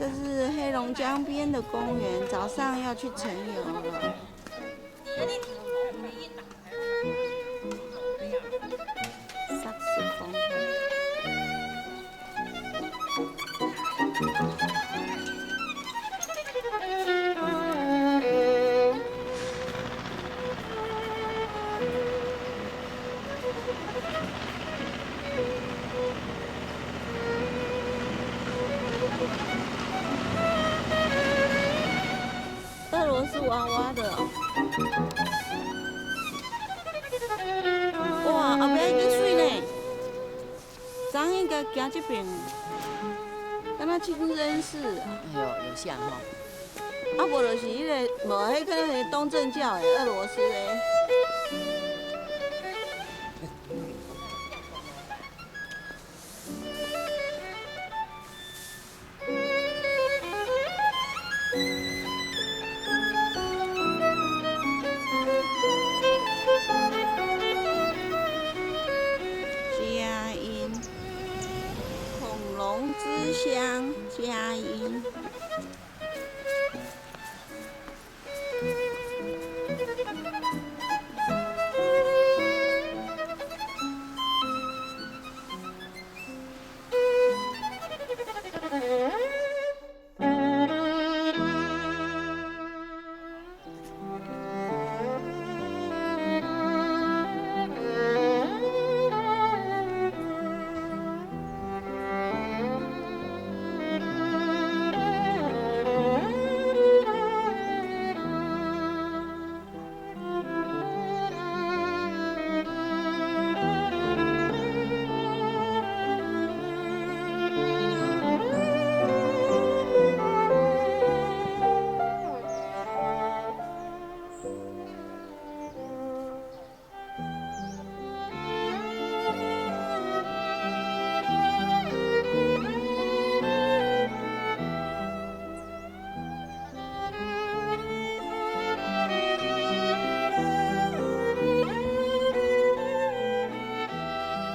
这是黑龙江边的公园，早上要去晨游了。萨克斯风。俄罗斯娃娃的、哦，哇，后壁已经水呢，昨应该行这边，敢若清真寺啊，哎呦，有像哈。啊，无就是迄个，无迄可能是东正教的俄罗斯的。佳音，恐龙之乡佳音。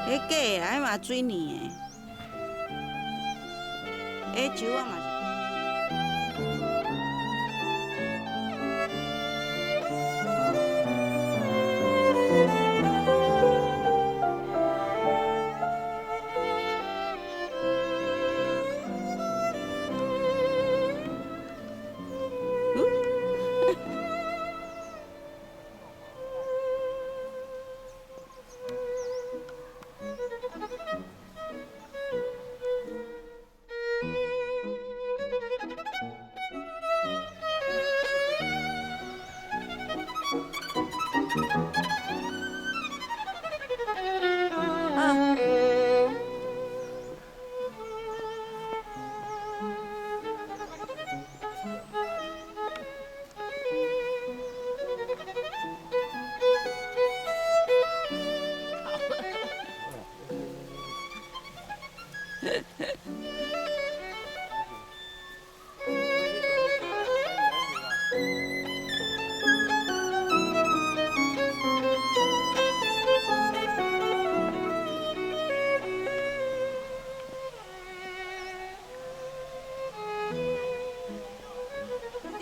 迄假的啦，迄嘛水泥的，迄树仔嘛是。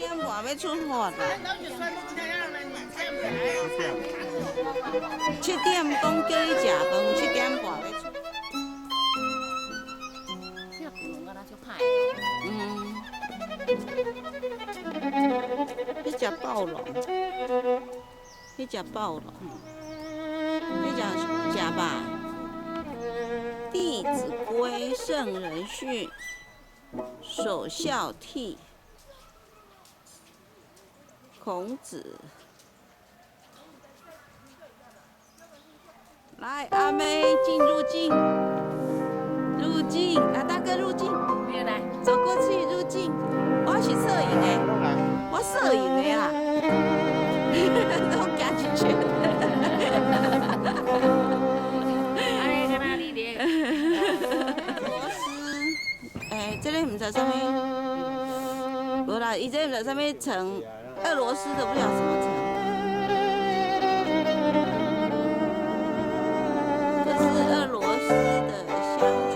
点半要出发啦，7点讲叫你食饭，7点半要出。这恐龙敢若就歹。你食暴龙，你食暴龙，你食吧。《弟子规》圣人训，首孝悌。孔子，来，阿妹进入境，入境，来大哥入境，来，走过去入境。我是摄影的，我摄影的啦，都行一圈。安尼敢若你咧？俄罗斯，这个唔知啥物，无啦，伊这唔知啥物城。俄罗斯的不知道什么城，这是俄罗斯的乡村。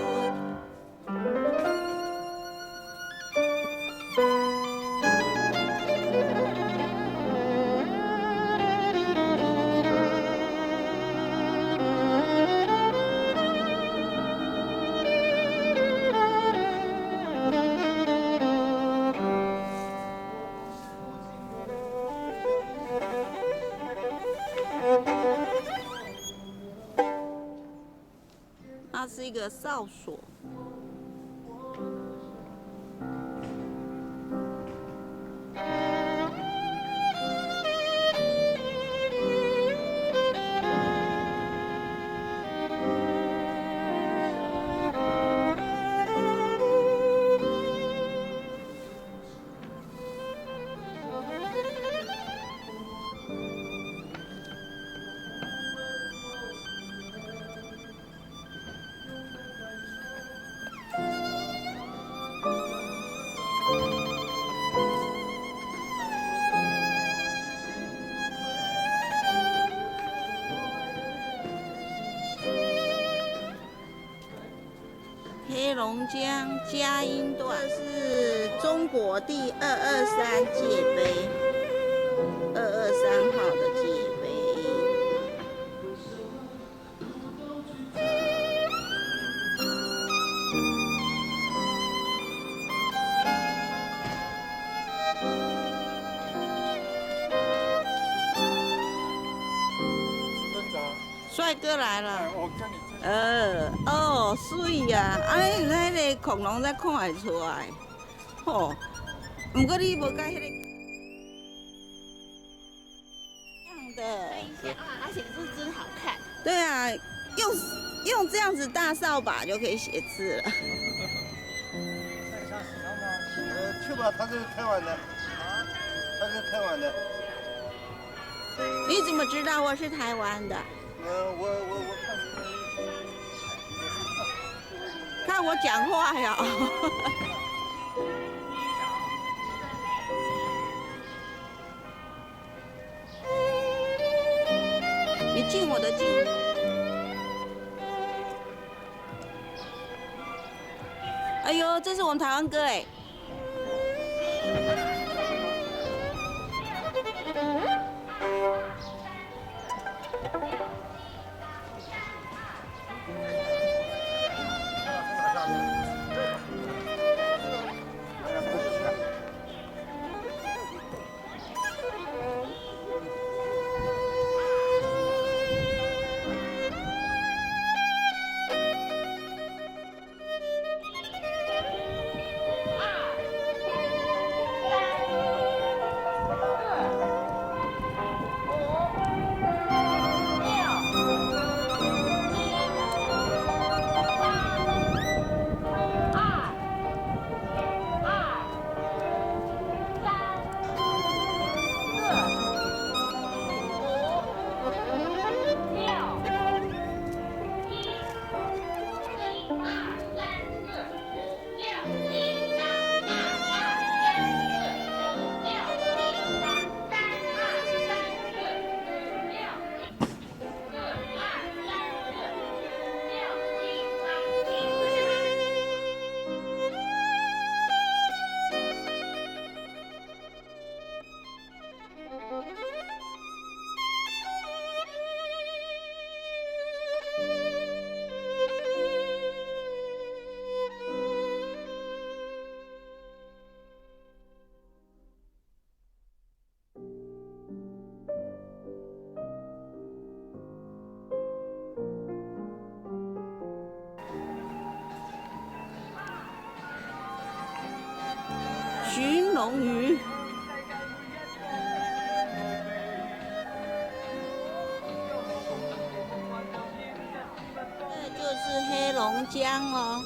它是一个哨所。黑龙江佳音段是中国第223界碑，223号的界碑。帅哥来了。哦，水呀！哎，那个恐龙才看会出来。吼，不过你无甲迄个样的。看一下啊，而且字真好看。对啊，用这样子大扫把就可以写字了。去吧，他是台湾的。他是台湾的。你怎么知道我是台湾的？我看我讲话呀。你进我的镜。哎呦，这是我们台湾歌哎。寻龙鱼。这就是黑龙江哦。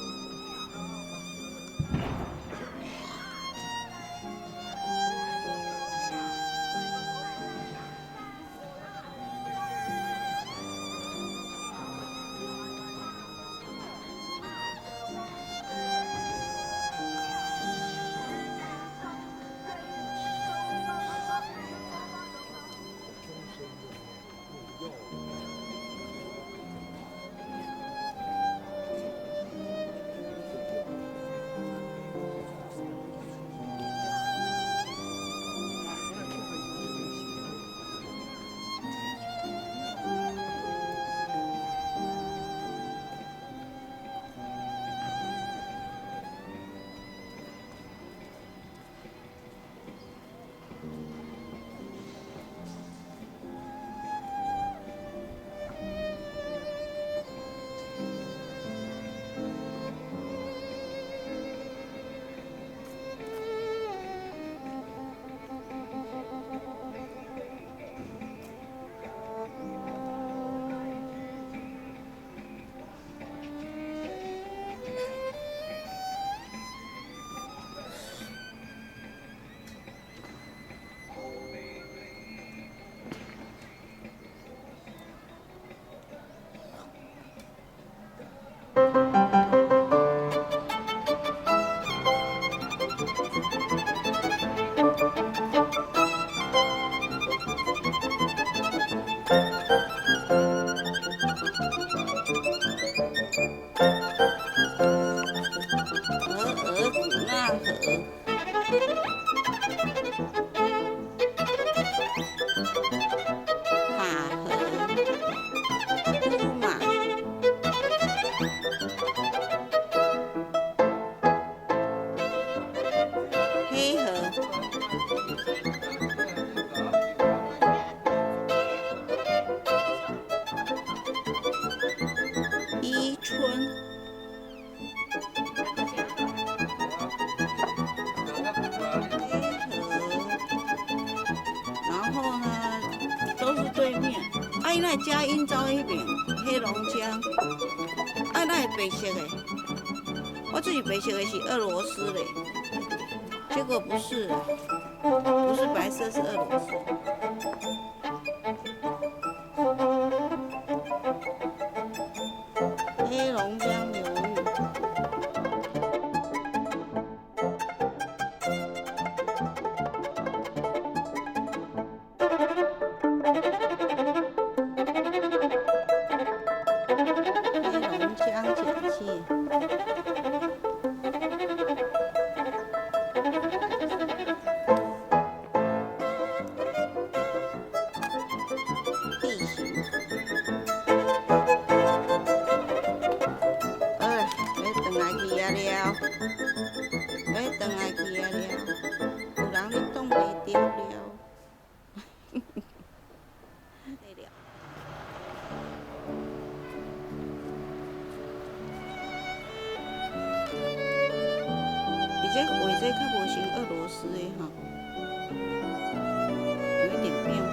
伊那加阴糟迄边黑龙江，啊，那白色的，我自己白色的是俄罗斯嘞，结果不是啊，不是白色，是俄罗斯。黑龙江流域。黑龙江碱气。地形。要转来去啊了，要转来去啊了，有人咧挡袂着了。对了。伊这画这较无像俄罗斯的吼，有一点变化。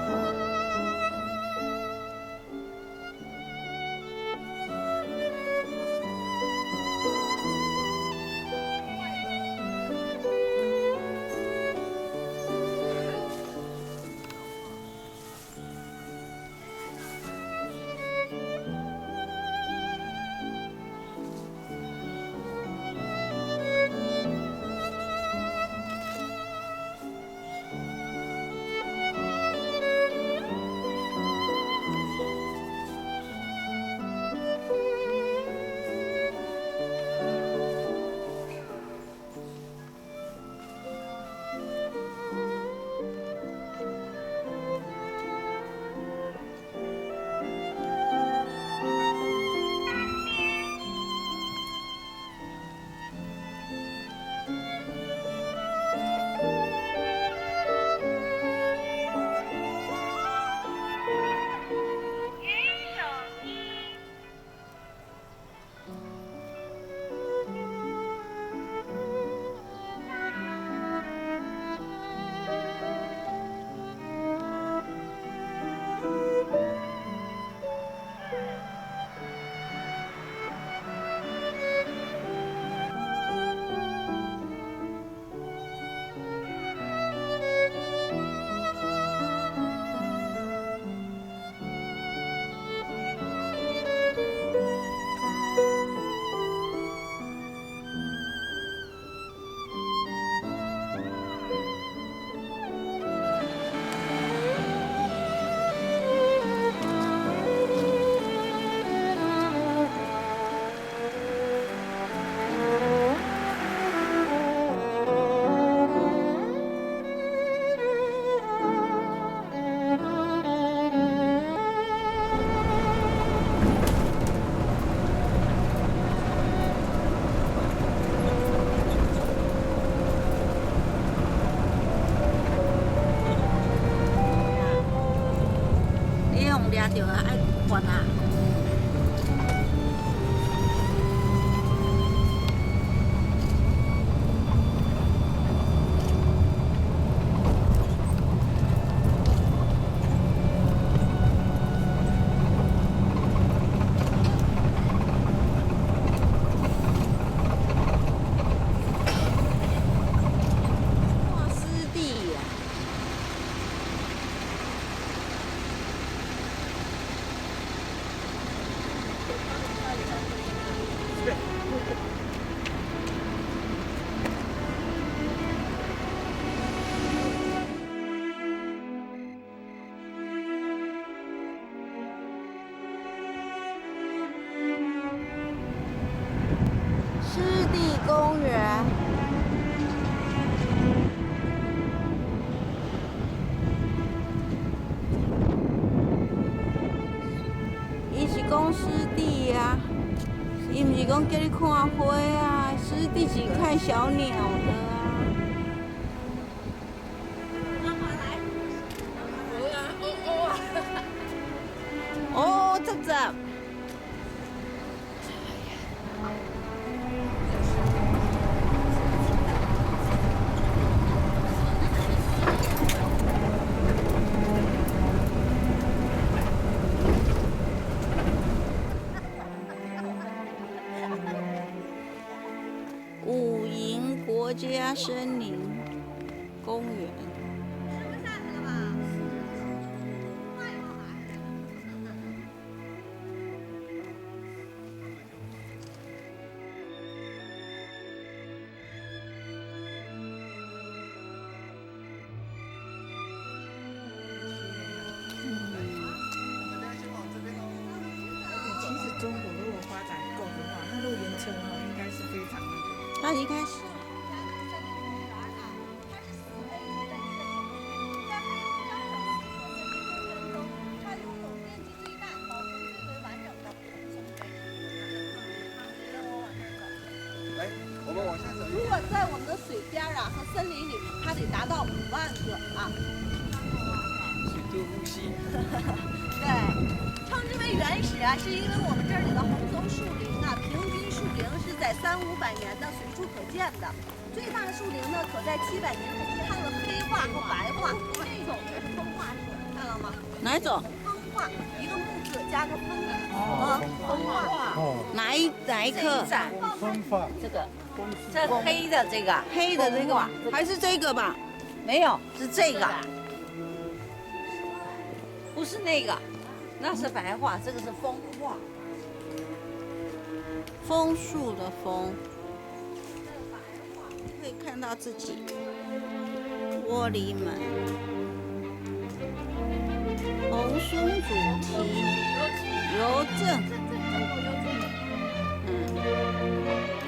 抓着啊，爱关啊。哇，湿地呀！湿地公园。伊是讲湿地啊，伊毋是讲叫你看花啊，湿地是看小鸟的啊。哦，这这。家森林公园。其实中国如果发展够的话，那露营车应该是非常那个。它一开始。来，我们往下走。如果在我们的水边啊和森林里，它得达到5万个啊。水都呼吸。对，称之为原始啊，是因为我们这里的红松树林啊，平均树龄是在300-500年的随处可见的。最大的树龄呢，可在700年后看了黑化和白化，这种就是风化树，看到吗？哪一种？风化，一个木字加个风，风化。哦，哪一棵？风化。这个，这黑的这个，黑的这个吧，还是这个吧？没有，是这个，不是那个，那是白桦，这个是枫桦。枫树的枫，可以看到自己玻璃门，红松主题邮政，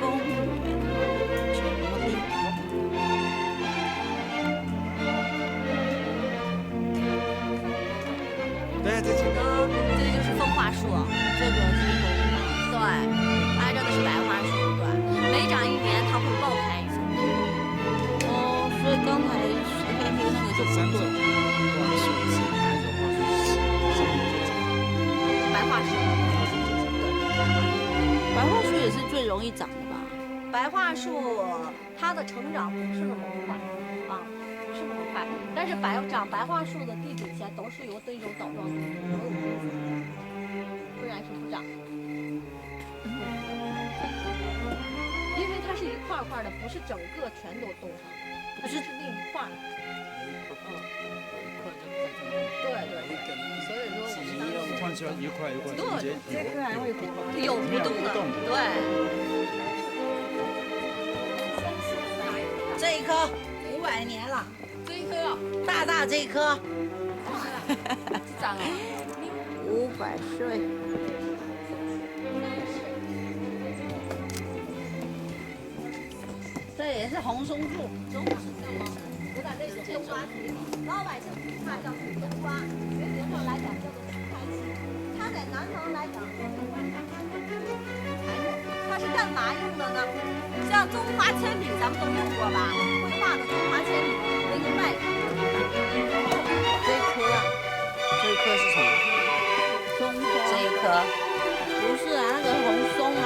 公园，什么地方？对，这几个。这就是风化树，这个是枫对，挨着的是白桦树，对，每长1年它会爆开一层。哦，所以刚才黑黑那个就不对。白桦树，白桦树也是最容易长的吧？白桦树它的成长不是那么快啊，不是那么快。但是长白桦树的地底下都是由这种岛状土，不然是不长。因为它是一块块的，不是整个全都冻上，它就是那一块。对，所以说我们当时串起来一块一块中间这棵还会活。有不动的，对。这一棵500年了，这一颗大这一棵，长了500岁。这也是红松树。我在这是冬瓜田，老百姓它叫冬瓜，学名上来讲叫做冬开期。它在南方来讲，它是干嘛用的呢？像中华铅笔，咱们都用过吧？绘画的中华铅笔那个麦子。这一棵啊，这一棵是什么？松花。这一棵不是啊，那个红松啊。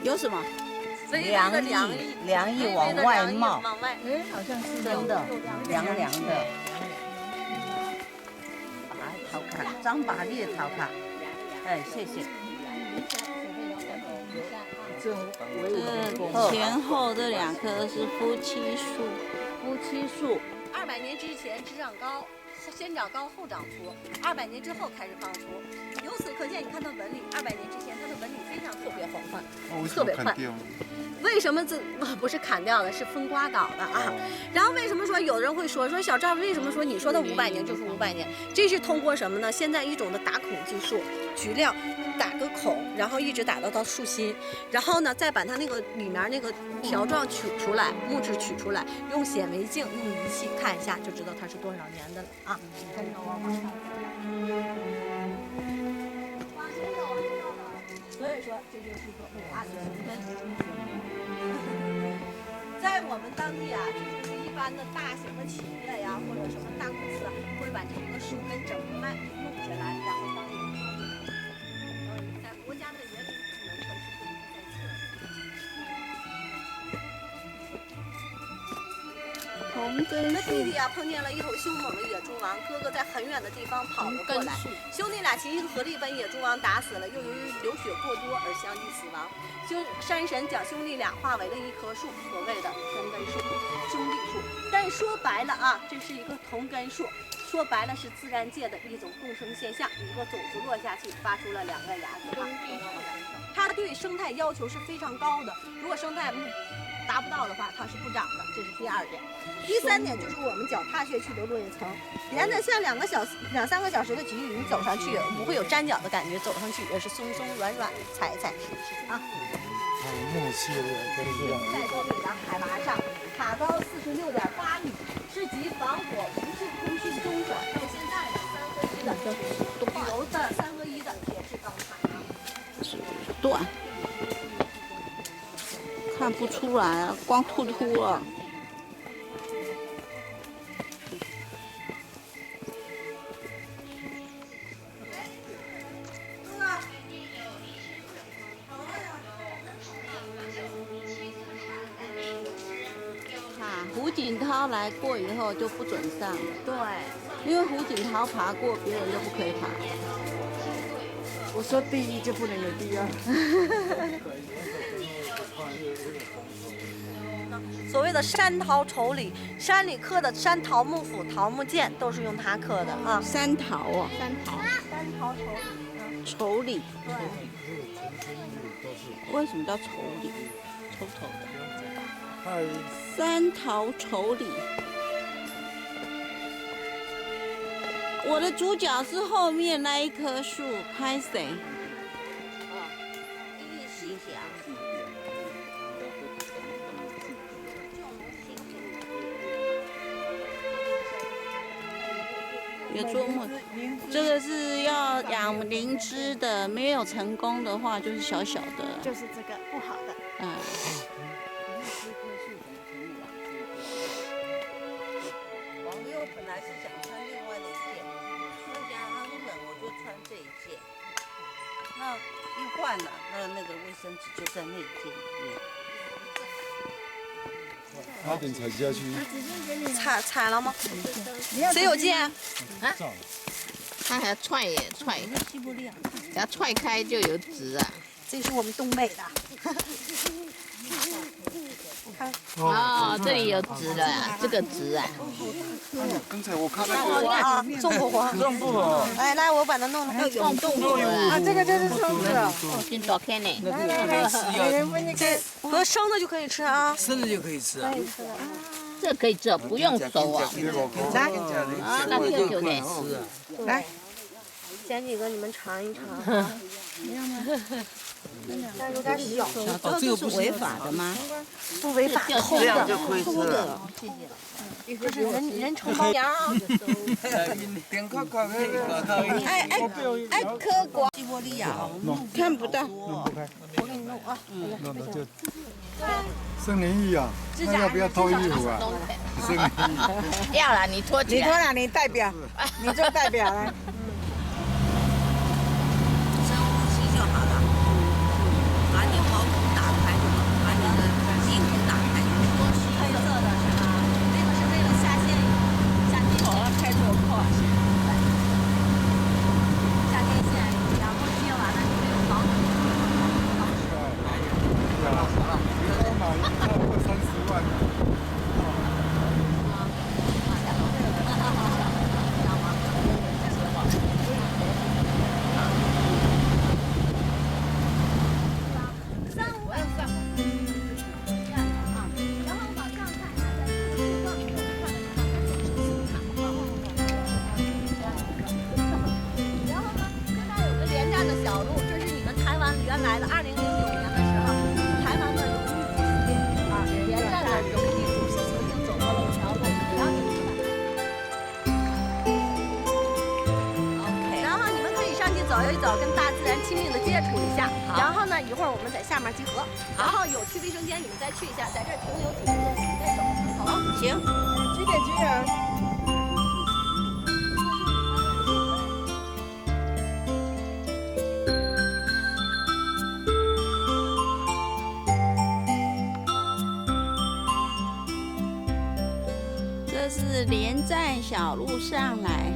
有什么？凉意往外冒，哎，好像是真的凉凉的。好看，张把力的好看。哎，谢谢。前后这2棵是夫妻树，夫妻树。 200年之前只长高，先长高后长粗，200年之后开始放粗。由此可见，你看它纹理，200年之前它的纹理非常特别丰富，特别快。为什么这不是砍掉的，是风刮倒的啊？然后为什么说有人会说小赵为什么说你说的500年就是500年？这是通过什么呢？现在一种的打孔技术，取料。 打个孔，然后一直打到树心，然后呢，再把它那个里面那个条状取出来，木质取出来，用显微镜、用仪器看一下，就知道它是多少年的了啊。跟着我往上走。所以说，这就是一个伟大的形根。我们当地啊，就是一般的大型的企业呀，或者什么大公司啊，会把这个树根整个弄下来，然后当一个在国家的园林部门城市规定在册。红根那弟弟啊碰见了一头凶猛的野猪王，哥哥在很远的地方跑了过来，兄弟俩齐心合力把野猪王打死了，又由于流血过多而相继死亡。山神将兄弟俩化为了一棵树，所谓的同根树、兄弟树。但说白了啊，这是一个同根树，说白了是自然界的一种共生现象。一个种子落下去，发出了2个芽子。它对生态要求是非常高的，如果生态达不到的话，它是不长的，这是第2点。第3点就是我们脚踏下去的落叶层，连着像2、3个小时的鲫鱼走上去不会有粘脚的感觉，走上去也是松松软软的，踩一踩试试啊。在多米的海拔上，塔高46.8米，是集防火、无线通讯中转到现在的3合1的旅游的3合1的铁质钢塔。断。看不出来啊，光秃秃了。胡锦涛来过以后就不准上了，对，因为胡锦涛爬过，别人就不可以爬。我说第1就不能有第2。所谓的山桃丑李，山里刻的山桃木斧、桃木剑都是用它刻的啊。山桃啊，山桃丑李，丑李，对。为什么叫丑李？丑丑的。山桃丑李。我的主角是后面那一棵树，拍谁？细想。也做梦，这个是要养灵芝的，没有成功的话就是小小的，就是这个不好的。嗯。王六本来是想穿另外的一件，那家他说冷我就穿这一件，那一换了，那个卫生纸就在那一件里面。差点踩下去。踩了吗？谁有剑？啊？它还要踹也踹，只要踹开就有籽啊。这是我们东北的。哦，这里有籽了呀，这个籽啊。刚才我看到过啊，种不活。种不活。来，我把它弄了。种不活啊，这个就是松子哦。先打开呢。和生的就可以吃啊。生的就可以吃啊。这可以做，不用熟啊。来，啊，那这就得吃。来，捡几个你们尝一尝。但有点小。这是违法的吗？不违法，这样就可以吃了。谢谢。这是人承包羊啊。爱嗑瓜，西伯利亚看不到。我给你弄啊。弄到就。森林浴啊，那要不要脱衣服啊？森林浴。要了，你脱起来。你脱了，你代表，你做代表来。深呼吸就好了，把你毛孔打开就好，把你的鼻孔打开。黑色的是吧？那个是为了下线，开这么快。下天线，然后接完了就没有防水。超过30万。原来的2006年的时候，台湾的荣誉主席啊，连战的荣誉主席曾经走过了这条路，然后你们 OK， 然后你们可以上去走一一走，跟大自然亲密的接触一下。然后呢，一会儿我们在下面集合。然后有去卫生间，你们再去一下，在这儿停留几分钟，你们再走，好吗？行。几点几点？这是连站小路上来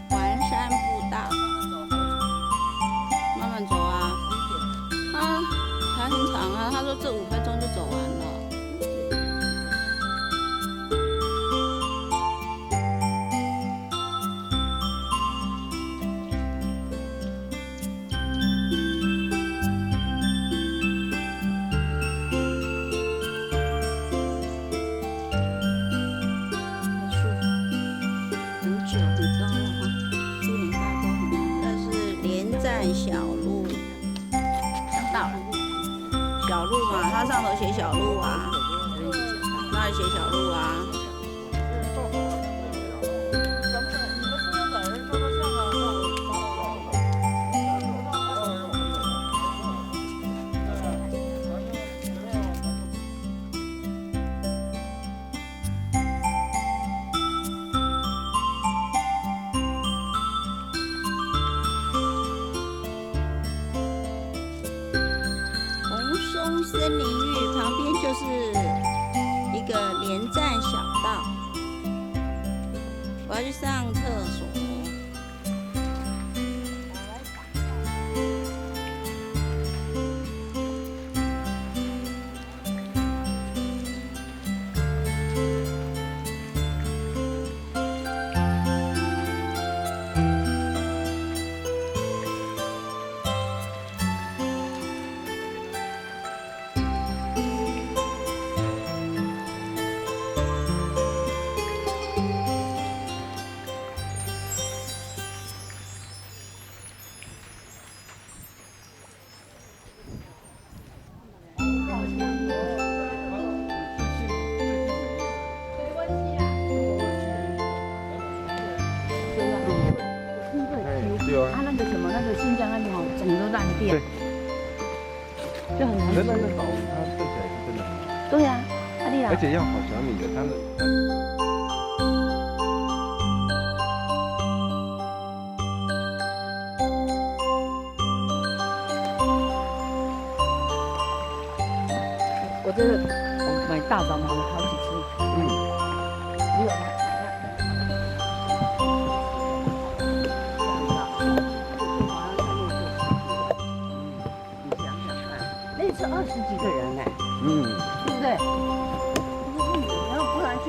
环山步道，慢慢走啊。还很长啊，他说这5分钟就走完了。小路，到了。小路嘛，它上头写小路啊，那里写小路啊。森林浴旁边就是一个连站小道，我要去上厕所。啊，那个什么，那个新疆那边哦，整个烂掉，就很难吃。那个岛它吃起来是真的很好。对呀，阿丽啊。而且要好小米的，它我这我买大枣买了好几次，只有它。是20几个人呢，对不对？然后不然去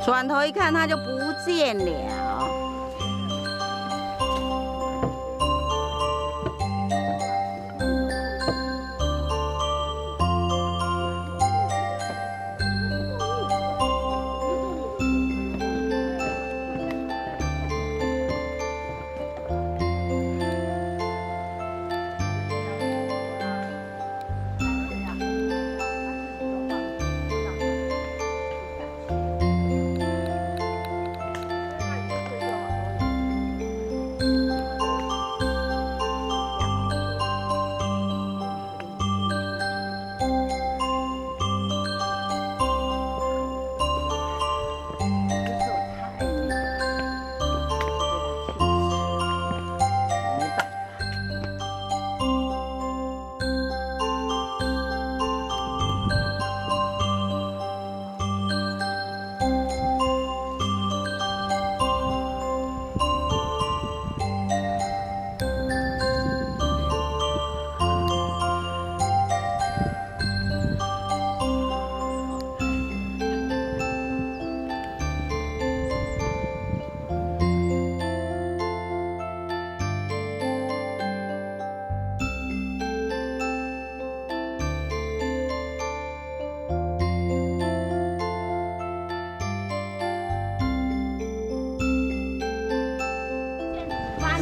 转头一看，它就不见了。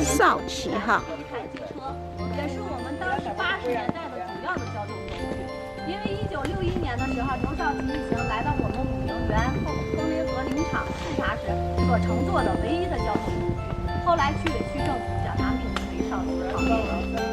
少旗号。一台机车，也是我们当时80年代的主要的交通工具。因为1961年的时候，刘少奇一行来到我们武陵源枫林河林场视察时所乘坐的唯一的交通工具。后来区委区政府将它命名为少旗号。